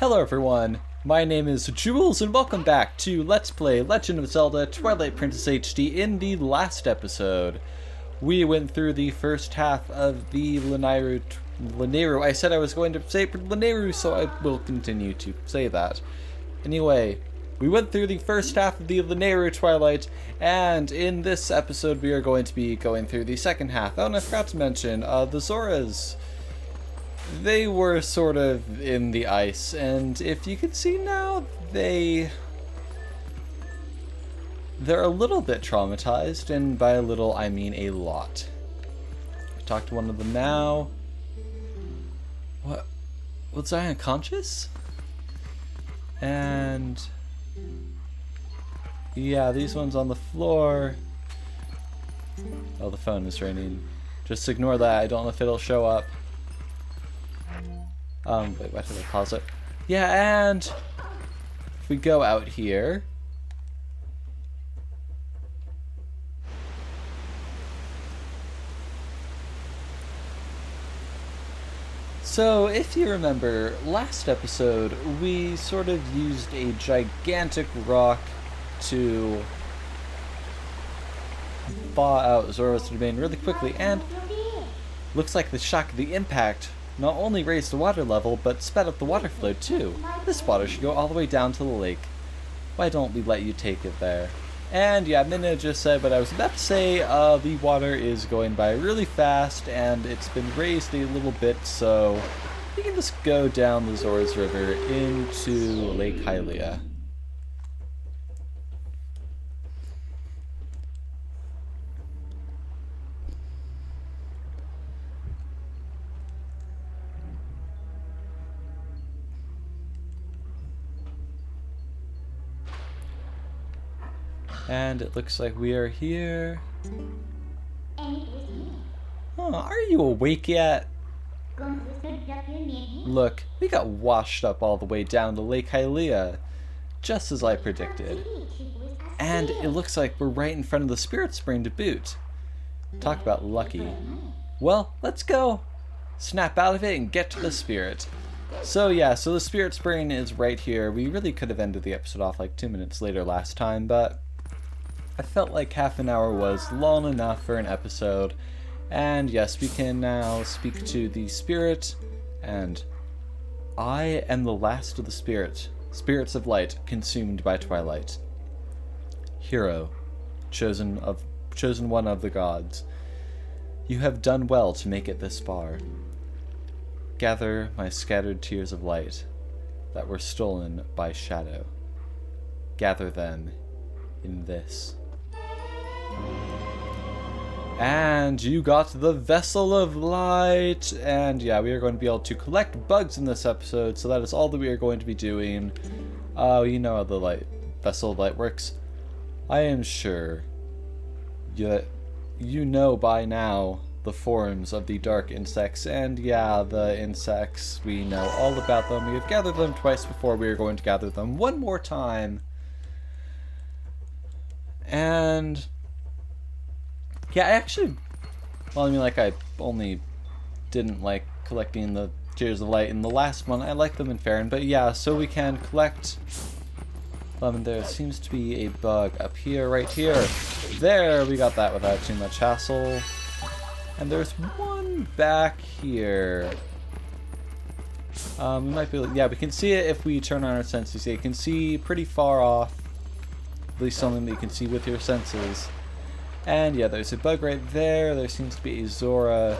Hello everyone, my name is Jules and welcome back to Let's Play Legend of Zelda Twilight Princess HD. In the last episode, we went through the first half of the Lanayru. I said I was going to say Lanayru, so I will continue to say that. Anyway, we went through the first half of the Lanayru Twilight, and in this episode we are going to be going through the second half. Oh, and I forgot to mention, the Zoras. They were sort of in the ice, and if you can see now, they're a little bit traumatized, and by a little I mean a lot. I talked to one of them now. What? Was I unconscious? And yeah, these ones on the floor. Oh, the phone is ringing. Just ignore that. I don't know if it'll show up. Wait, why did I pause it? Yeah, and if we go out here, so if you remember, last episode we sort of used a gigantic rock to thaw out Zora's domain really quickly, and looks like the shock of the impact not only raised the water level, but sped up the water flow too. This water should go all the way down to the lake. Why don't we let you take it there? And yeah, Minna just said what I was about to say. The water is going by really fast, and it's been raised a little bit, so we can just go down the Zora's River into Lake Hylia. And it looks like we are here. Oh, are you awake yet? Look, we got washed up all the way down to Lake Hylia, just as I predicted. And it looks like we're right in front of the Spirit Spring to boot. Talk about lucky. Well, let's go. Snap out of it and get to the Spirit. So yeah, so the Spirit Spring is right here. We really could have ended the episode off like 2 minutes later last time, but I felt like half an hour was long enough for an episode. And yes, we can now speak to the spirit, and I am the last of the spirits of light consumed by twilight. Hero, chosen one of the gods, you have done well to make it this far. Gather my scattered tears of light that were stolen by shadow. Gather them in this. And you got the Vessel of Light, and yeah, we are going to be able to collect bugs in this episode, so that is all that we are going to be doing. You know how the Vessel of Light works. I am sure that you know by now the forms of the dark insects, and yeah, the insects, we know all about them. We have gathered them twice before. We are going to gather them one more time. And yeah, I actually, well, I mean, like, I only didn't like collecting the Tears of Light in the last one. I like them in Farron, but yeah, so we can collect them. There seems to be a bug up here, right here. There, we got that without too much hassle. And there's one back here. We might be, yeah, we can see it if we turn on our senses. You can see pretty far off, at least something that you can see with your senses. And yeah, there's a bug right there. There seems to be a Zora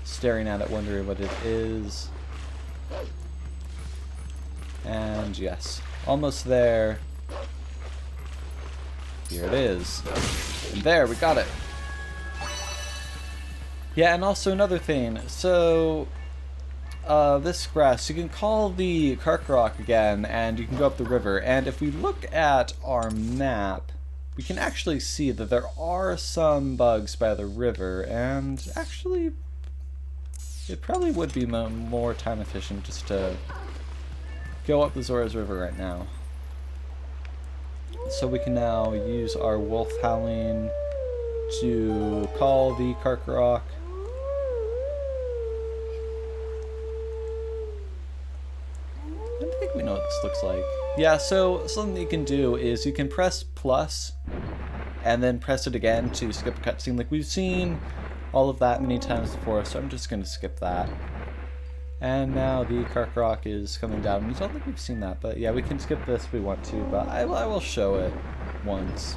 staring at it, wondering what it is. And yes, almost there. Here it is. And there, we got it. Yeah, and also another thing. So, this grass, you can call the Karkarock again, and you can go up the river. And if we look at our map, we can actually see that there are some bugs by the river, and actually, it probably would be more time efficient just to go up the Zora's River right now. So we can now use our wolf howling to call the Karkarock. think we know what this looks like. Yeah, so something you can do is you can press plus and then press it again to skip a cutscene. Like, we've seen all of that many times before, so I'm just going to skip that. And now the Karkarock is coming down. I don't think we've seen that, but yeah, we can skip this if we want to, but I will show it once.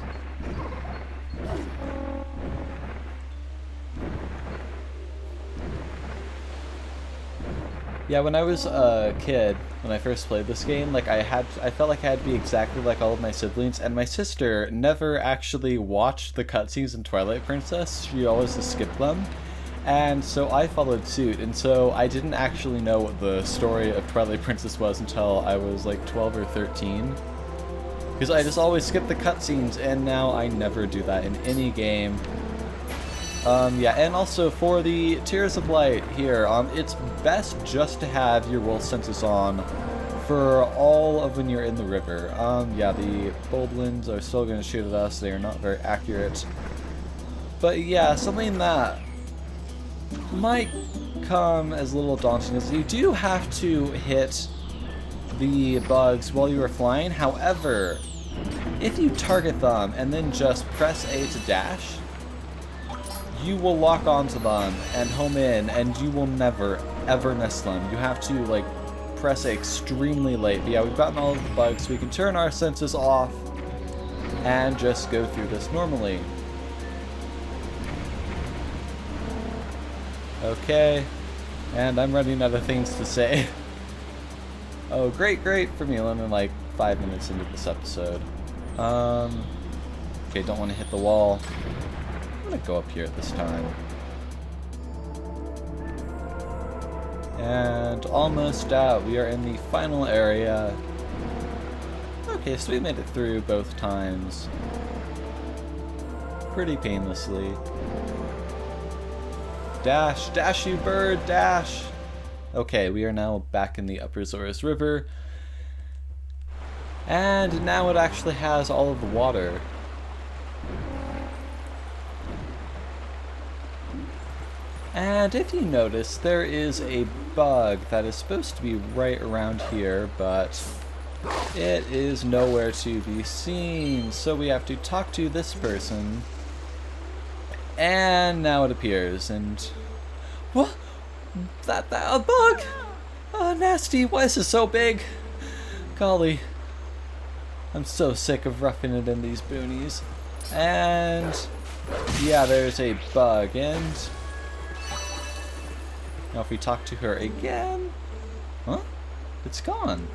Yeah, when I was a kid, when I first played this game, like I felt like I had to be exactly like all of my siblings, and my sister never actually watched the cutscenes in Twilight Princess. She always just skipped them. And so I followed suit, and so I didn't actually know what the story of Twilight Princess was until I was like 12 or 13. Because I just always skipped the cutscenes, and now I never do that in any game. Yeah, and also for the Tears of Light here, it's best just to have your wolf senses on for all of when you're in the river. Yeah, the Boldlins are still going to shoot at us. They are not very accurate. But yeah, something that might come as a little daunting as you do have to hit the bugs while you are flying. However, if you target them and then just press A to dash, you will lock onto them and home in, and you will never, ever miss them. You have to, like, press A extremely late. But yeah, we've gotten all of the bugs, so we can turn our senses off and just go through this normally. Okay, and I'm running out of things to say. Oh, great for me. I'm like 5 minutes into this episode. Okay, don't want to hit the wall. I'm gonna go up here this time. And almost out. We are in the final area. Okay, so we made it through both times. Pretty painlessly. Dash! Dash, you bird! Dash! Okay, we are now back in the Upper Zorus River. And now it actually has all of the water. And if you notice, there is a bug that is supposed to be right around here, but it is nowhere to be seen. So we have to talk to this person. And now it appears, and... What? That a bug? Oh, nasty. Why is it so big? Golly. I'm so sick of roughing it in these boonies. And... yeah, there's a bug, and... now if we talk to her again... Huh? It's gone.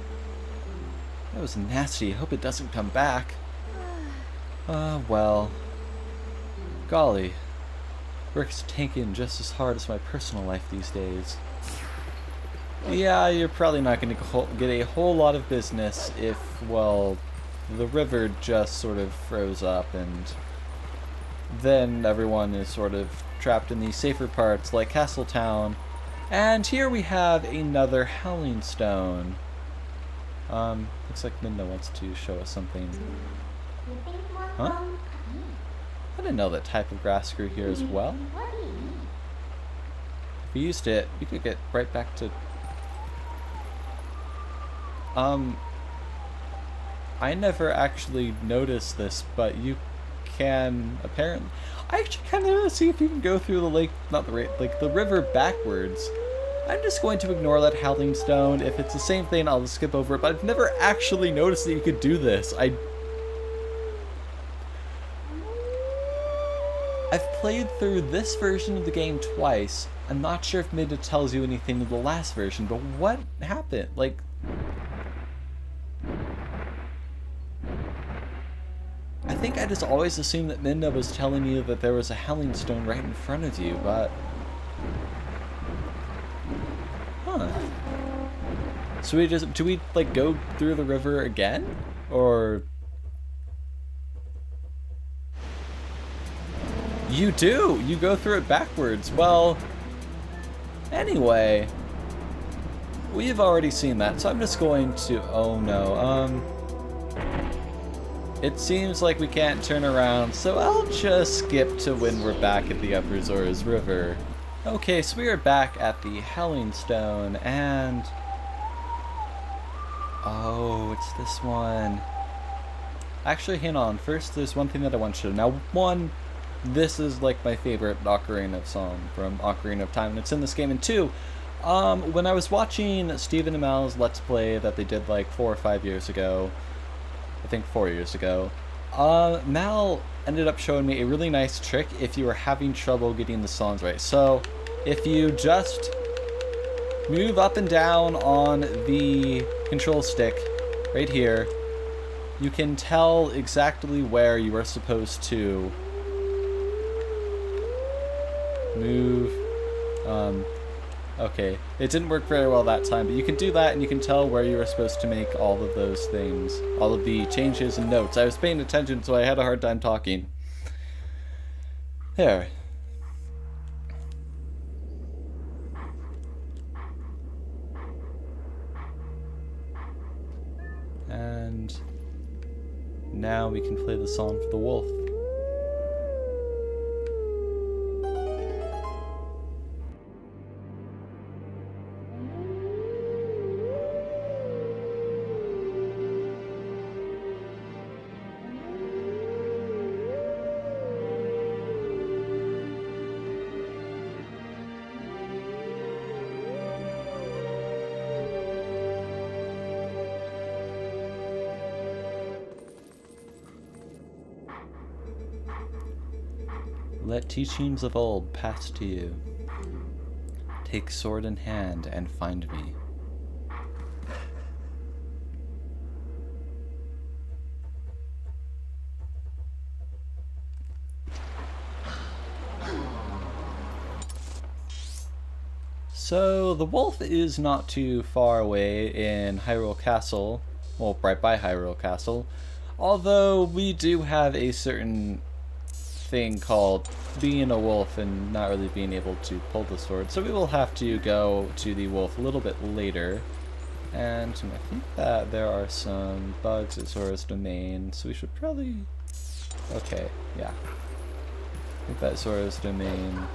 That was nasty. I hope it doesn't come back. Well... golly. Work's tanking just as hard as my personal life these days. Yeah, you're probably not going to get a whole lot of business if, well, the river just sort of froze up and then everyone is sort of trapped in the safer parts like Castletown. And here we have another Howling Stone. Looks like Linda wants to show us something. Huh? I didn't know that type of grass grew here as well. If we used it, we could get right back to... I never actually noticed this, but you can apparently... I actually kind of want to see if you can go through the lake, not the like the river backwards. I'm just going to ignore that Howling Stone. If it's the same thing, I'll just skip over it, but I've never actually noticed that you could do this. I've played through this version of the game twice. I'm not sure if Midna tells you anything in the last version, but what happened? Like... I think I just always assumed that Midna was telling you that there was a Howling Stone right in front of you, but... huh. So do we, like, go through the river again? Or... you do! You go through it backwards. Well, anyway, we've already seen that, so I'm just going to... oh no, it seems like we can't turn around, so I'll just skip to when we're back at the Upper Zorus River. Okay, so we are back at the Howling Stone, and... Oh, it's this one. Actually, hang on. First, there's one thing that I want to show. Now, one, this is like my favorite Ocarina of song from Ocarina of Time, and it's in this game. And two, when I was watching Stephen and Mal's Let's Play that they did like 4 or 5 years ago, I think 4 years ago, Mal ended up showing me a really nice trick if you were having trouble getting the songs right. So, if you just move up and down on the control stick right here, you can tell exactly where you are supposed to move. Okay, it didn't work very well that time, but you can do that and you can tell where you were supposed to make all of those things, all of the changes and notes. I was paying attention, so I had a hard time talking. There. And now we can play the song for the wolf. Let teachings of old pass to you. Take sword in hand and find me. So, the wolf is not too far away in Hyrule Castle, well, right by Hyrule Castle, although we do have a certain thing called being a wolf and not really being able to pull the sword, so we will have to go to the wolf a little bit later. And I think that there are some bugs at Zora's Domain, so we should probably... Okay, yeah. I think that Zora's Domain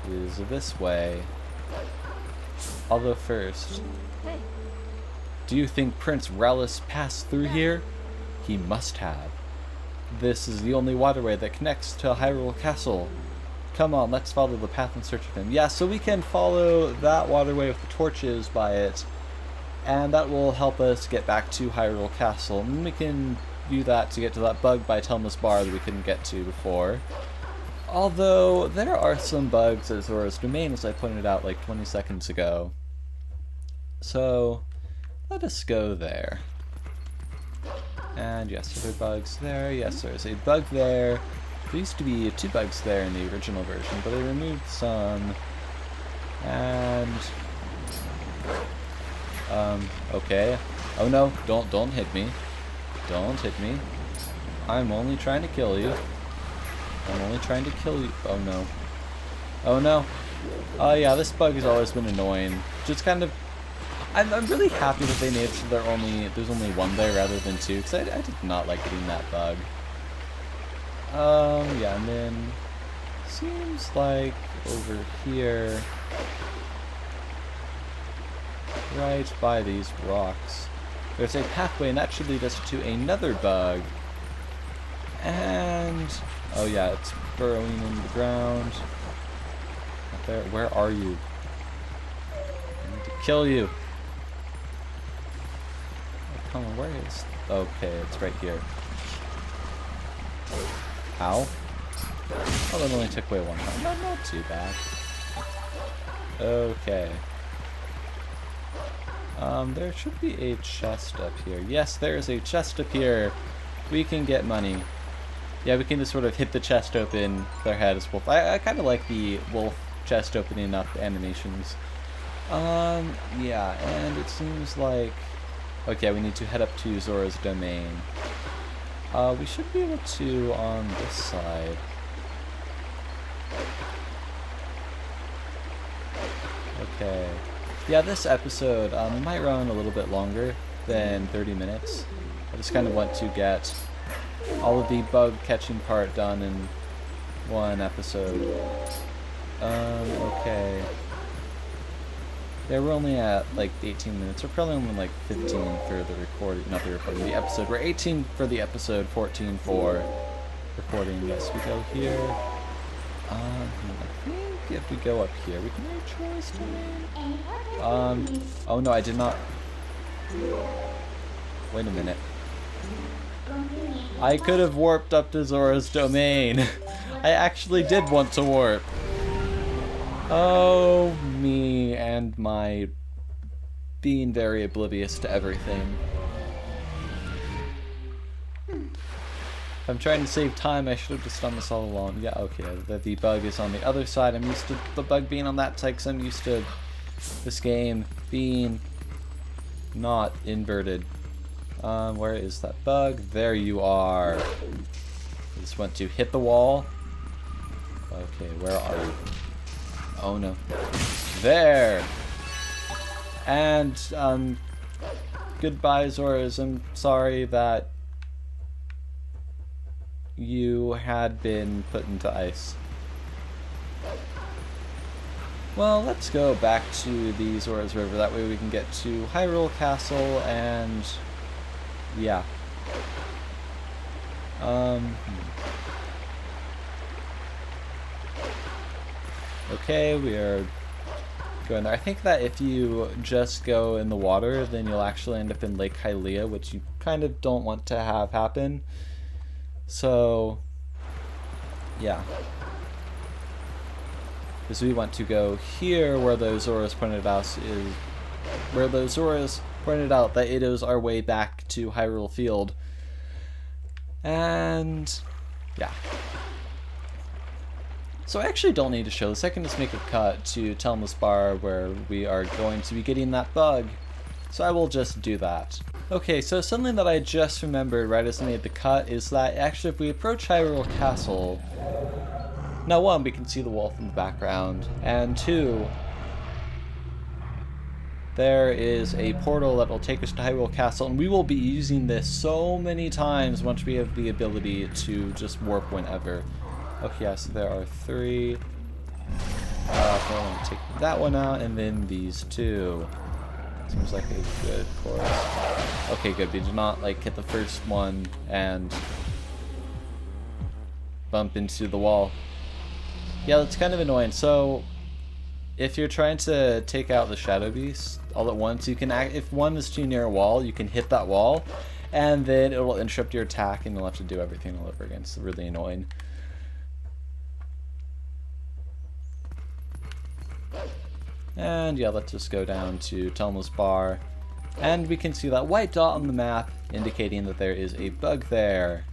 is this way. Although first, do you think Prince Relish passed through here? He must have. This is the only waterway that connects to Hyrule Castle. Come on, let's follow the path in search of him. Yeah, so we can follow that waterway with the torches by it, and that will help us get back to Hyrule Castle. And we can do that to get to that bug by Telma's Bar that we couldn't get to before. Although, there are some bugs at Zora's Domain, as I pointed out like 20 seconds ago. So, let us go there. And yes, are there bugs there? Yes, there's a bug there. There used to be 2 bugs there in the original version, but I removed some. And... okay. Oh no, don't hit me. Don't hit me. I'm only trying to kill you. I'm only trying to kill you. Oh no. Oh no. Oh yeah, this bug has always been annoying. Just kind of... I'm really happy that they made it so there's only 1 there rather than 2, because I did not like getting that bug. Yeah, and then seems like over here, right by these rocks, there's a pathway, and that should lead us to another bug. And oh yeah, it's burrowing in the ground. Up there, where are you? I need to kill you. Come on, where is... Okay, it's right here. Ow. Oh, that only took away 1 heart. Not too bad. Okay. There should be a chest up here. Yes, there's a chest up here. We can get money. Yeah, we can just sort of hit the chest open with our head as wolf. I kind of like the wolf chest opening up animations. Yeah, and it seems like... Okay, we need to head up to Zora's Domain. We should be able to on this side. Okay. Yeah, this episode might run a little bit longer than 30 minutes. I just kind of want to get all of the bug catching part done in 1 episode. Okay. Yeah, we're only at like 18 minutes. We're probably only like 15 for the recording, not the recording, the episode. We're 18 for the episode, 14 for recording. Yes, we go here. I think if we go up here, we can make choice domain. Oh no, I did not. Wait a minute. I could have warped up to Zora's domain. I actually did want to warp. Oh, me and my being very oblivious to everything. If I'm trying to save time, I should have just done this all along. Yeah, okay, the bug is on the other side. I'm used to the bug being on that side because I'm used to this game being not inverted. Where is that bug? There you are. I just want to hit the wall. Okay, where are you? Oh no. There! And, goodbye, Zoras. I'm sorry that you had been put into ice. Well, let's go back to the Zora's River. That way we can get to Hyrule Castle and... yeah. Okay, we are going there. I think that if you just go in the water, then you'll actually end up in Lake Hylia, which you kind of don't want to have happen. So, yeah. Because we want to go here where those Zoras pointed out is... where those Zoras pointed out that it is our way back to Hyrule Field. And... yeah. So I actually don't need to show this. I can just make a cut to Telma's Bar where we are going to be getting that bug. So I will just do that. Okay, so something that I just remembered right as I made the cut is that actually if we approach Hyrule Castle, now one, we can see the wolf in the background, and two, there is a portal that will take us to Hyrule Castle, and we will be using this so many times once we have the ability to just warp whenever. Okay, yeah, so there are three. So I'm going to take that one out, and then these two. Seems like a good course. Okay, good. We did not like hit the first one and bump into the wall. Yeah, that's kind of annoying. So, if you're trying to take out the Shadow Beast all at once, you can if one is too near a wall, you can hit that wall, and then it will interrupt your attack, and you'll have to do everything all over again. It's really annoying. And yeah, let's just go down to Telma's Bar, and we can see that white dot on the map indicating that there is a bug there.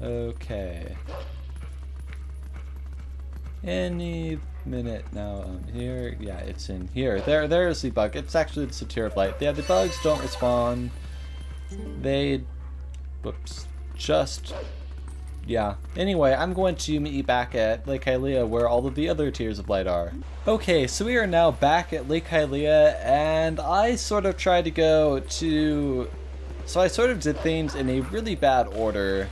Okay. Any minute now. Here, yeah, it's in here. There's the bug. It's actually the Satyr of Light. Yeah, the bugs don't respawn. They, whoops, just. Yeah. Anyway, I'm going to meet you back at Lake Hylia where all of the other Tears of Light are. Okay, so we are now back at Lake Hylia, and I sort of tried to go to... so I sort of did things in a really bad order.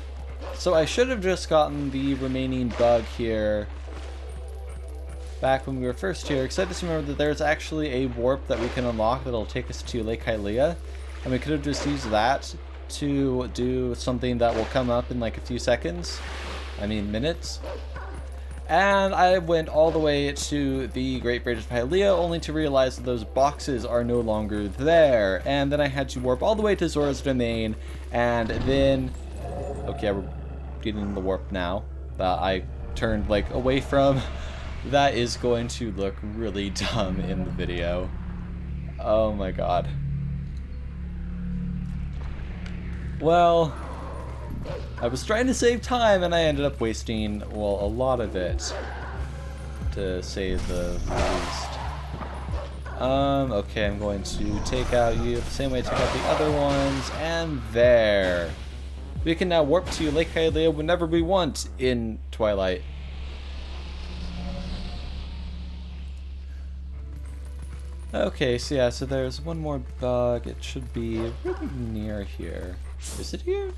So I should have just gotten the remaining bug here back when we were first here, because I just remembered that there's actually a warp that we can unlock that'll take us to Lake Hylia, and we could have just used that to do something that will come up in like a few seconds. I mean minutes. And I went all the way to the Great Bridge of Hylia only to realize that those boxes are no longer there. And then I had to warp all the way to Zora's domain, and then... okay, we're getting the warp now that I turned like away from. That is going to look really dumb in the video. Oh my god. Well, I was trying to save time and I ended up wasting, well, a lot of it, to say the least. Okay, I'm going to take out you the same way I took out the other ones, and there. We can now warp to Lake Hylia whenever we want in Twilight. Okay, so yeah, so there's one more bug. It should be really near here. Is it here?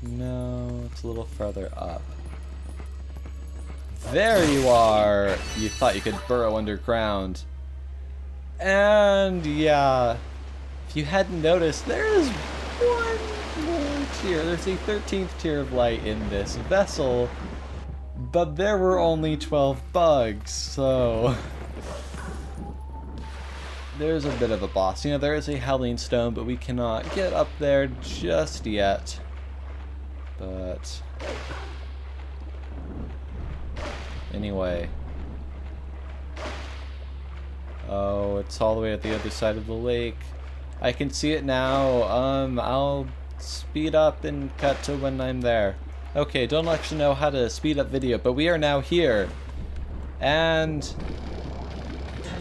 No, it's a little further up. There you are! You thought you could burrow underground. And yeah, if you hadn't noticed, there is one more tier. There's a 13th tier of light in this vessel, but there were only 12 bugs, so there's a bit of a boss. You know, there is a Howling Stone, but we cannot get up there just yet. But anyway. Oh, it's all the way at the other side of the lake. I can see it now. I'll speed up and cut to when I'm there. Okay, don't actually know how to speed up video, but we are now here. And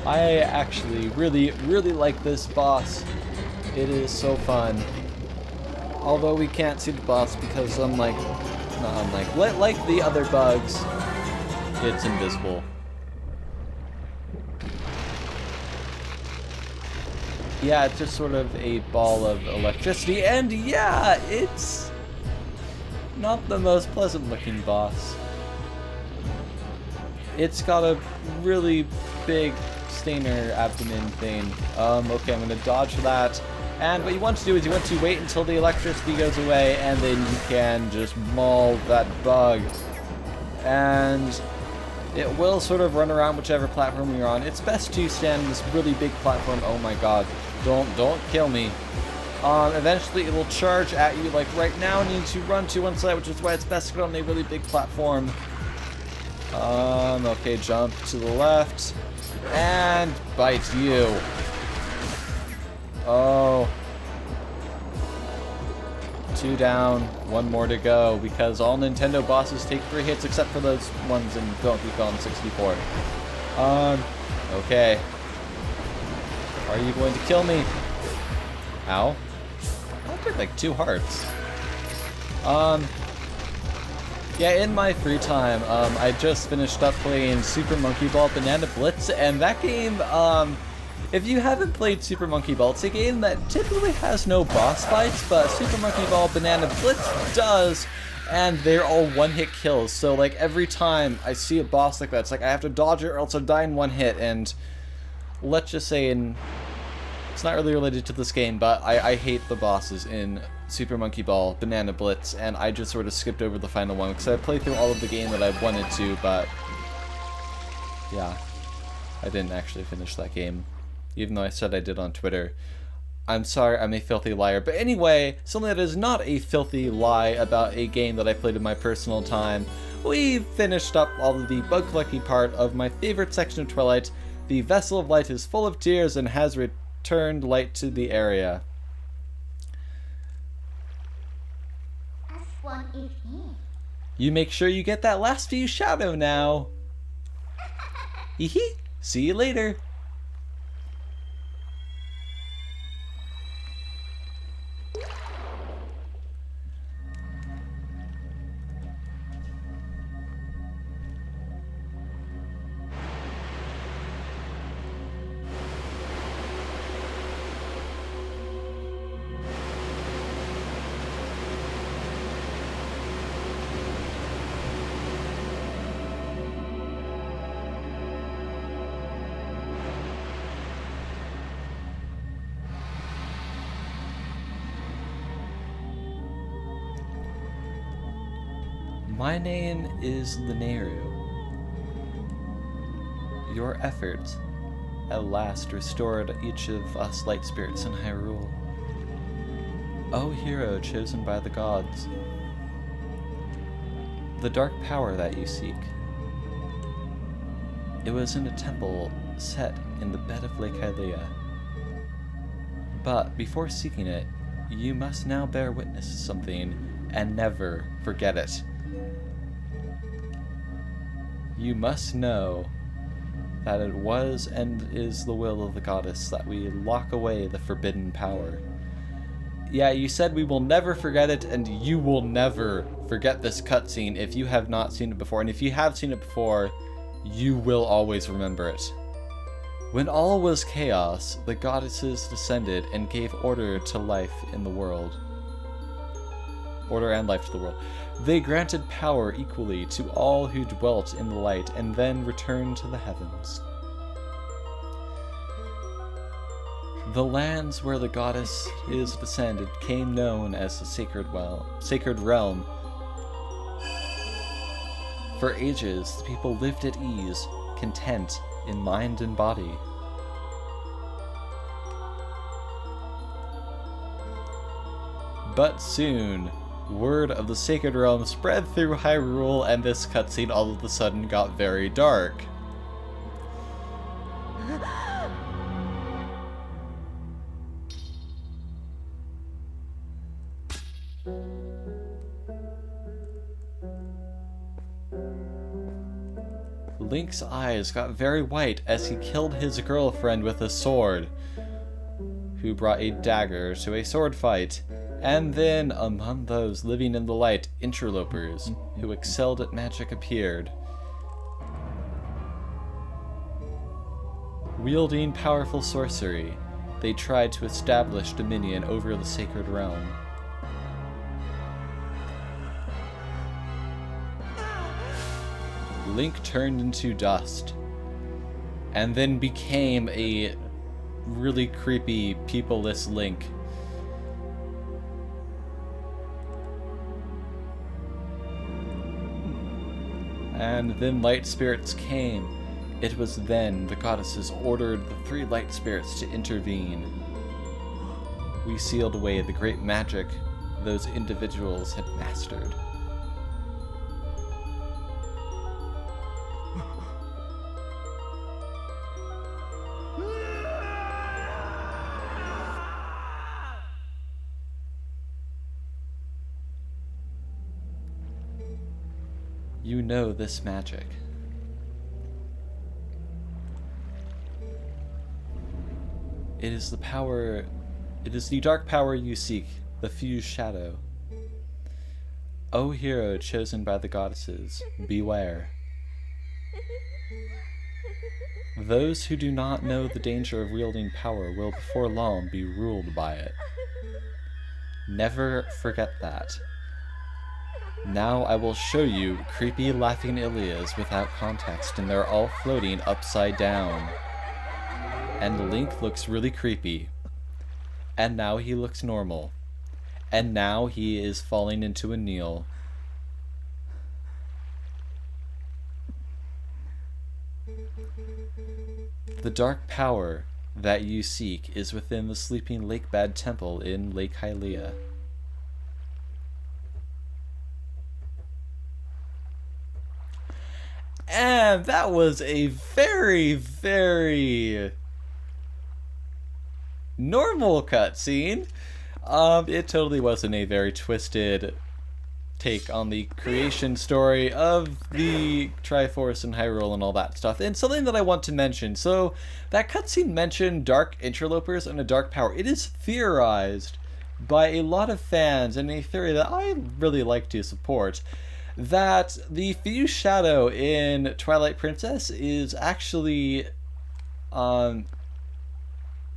I actually really like this boss. It is so fun. Although we can't see the boss because like the other bugs, it's invisible. Yeah, it's just sort of a ball of electricity, and yeah, it's not the most pleasant looking boss. It's got a really big stainer abdomen thing. Okay, I'm gonna dodge that. And what you want to do is you want to wait until the electricity goes away, and then you can just maul that bug. And it will sort of run around whichever platform you're on. It's best to stand on this really big platform. Oh my god. Don't kill me. Eventually it will charge at you like right now, and you need to run to one side, which is why it's best to get on a really big platform. Okay, jump to the left. And bite you. Oh. 2 down, 1 more to go, because all Nintendo bosses take 3 hits except for those ones in Donkey Kong 64. Okay. Are you going to kill me? Ow. That took like 2 hearts. Yeah, in my free time, I just finished up playing Super Monkey Ball Banana Blitz, and that game, if you haven't played Super Monkey Ball, it's a game that typically has no boss fights, but Super Monkey Ball Banana Blitz does, and they're all one-hit kills. So, like, every time I see a boss like that, it's like I have to dodge it or else I die in 1 hit, and let's just say it's not really related to this game, but I hate the bosses in Super Monkey Ball Banana Blitz, and I just sort of skipped over the final one, because I played through all of the game that I wanted to, but yeah, I didn't actually finish that game. Even though I said I did on Twitter. I'm sorry, I'm a filthy liar. But anyway, something that is not a filthy lie about a game that I played in my personal time. We finished up all of the bug collecting part of my favorite section of Twilight. The Vessel of Light is full of tears and has returned light to the area. You make sure you get that last few shadow now. Hee hee. See you later. My name is Lanayru. Your efforts at last restored each of us light spirits in Hyrule. O hero chosen by the gods, the dark power that you seek. It was in a temple set in the bed of Lake Ilias. But before seeking it, you must now bear witness to something and never forget it. You must know that it was and is the will of the goddess that we lock away the forbidden power. Yeah, you said we will never forget it, and you will never forget this cutscene if you have not seen it before, and if you have seen it before, you will always remember it. When all was chaos, the goddesses descended and gave order to life in the world. order and life to the world. They granted power equally to all who dwelt in the light, and then returned to the heavens. The lands where the goddess is descended came known as the sacred realm. For ages, the people lived at ease, content in mind and body. But soon, word of the Sacred Realm spread through Hyrule, and this cutscene all of a sudden got very dark. Link's eyes got very white as he killed his girlfriend with a sword, who brought a dagger to a sword fight. And then, among those living in the light, interlopers who excelled at magic appeared. Wielding powerful sorcery, they tried to establish dominion over the Sacred Realm. Link turned into dust, and then became a really creepy, peopleless Link. And then light spirits came. It was then the goddesses ordered the 3 light spirits to intervene. We sealed away the great magic those individuals had mastered. You know this magic. It is the dark power you seek, the fused shadow. O hero chosen by the goddesses, beware. Those who do not know the danger of wielding power will before long be ruled by it. Never forget that. Now I will show you creepy laughing Ilias without context, and they're all floating upside down. And Link looks really creepy. And now he looks normal. And now he is falling into a kneel. The dark power that you seek is within the sleeping Lakebad Temple in Lake Hylia. And that was a very, very normal cutscene. It totally wasn't a very twisted take on the creation story of the Triforce and Hyrule and all that stuff. And something that I want to mention. So, that cutscene mentioned dark interlopers and a dark power. It is theorized by a lot of fans, and a theory that I really like to support, that the fused shadow in Twilight Princess is actually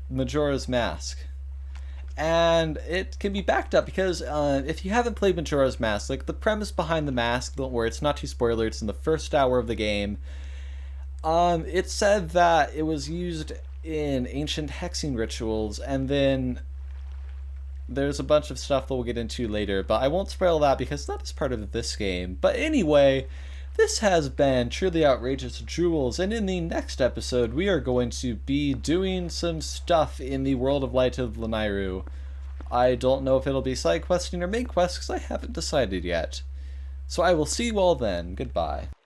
Majora's Mask. And it can be backed up because if you haven't played Majora's Mask, like the premise behind the mask, don't worry, it's not too spoiler, it's in the first hour of the game. It said that it was used in ancient hexing rituals, and then there's a bunch of stuff that we'll get into later, but I won't spoil that because that is part of this game. But anyway, this has been Truly Outrageous Jewels, and in the next episode, we are going to be doing some stuff in the World of Light of Lanayru. I don't know if it'll be side questing or main quest because I haven't decided yet. So I will see you all then. Goodbye.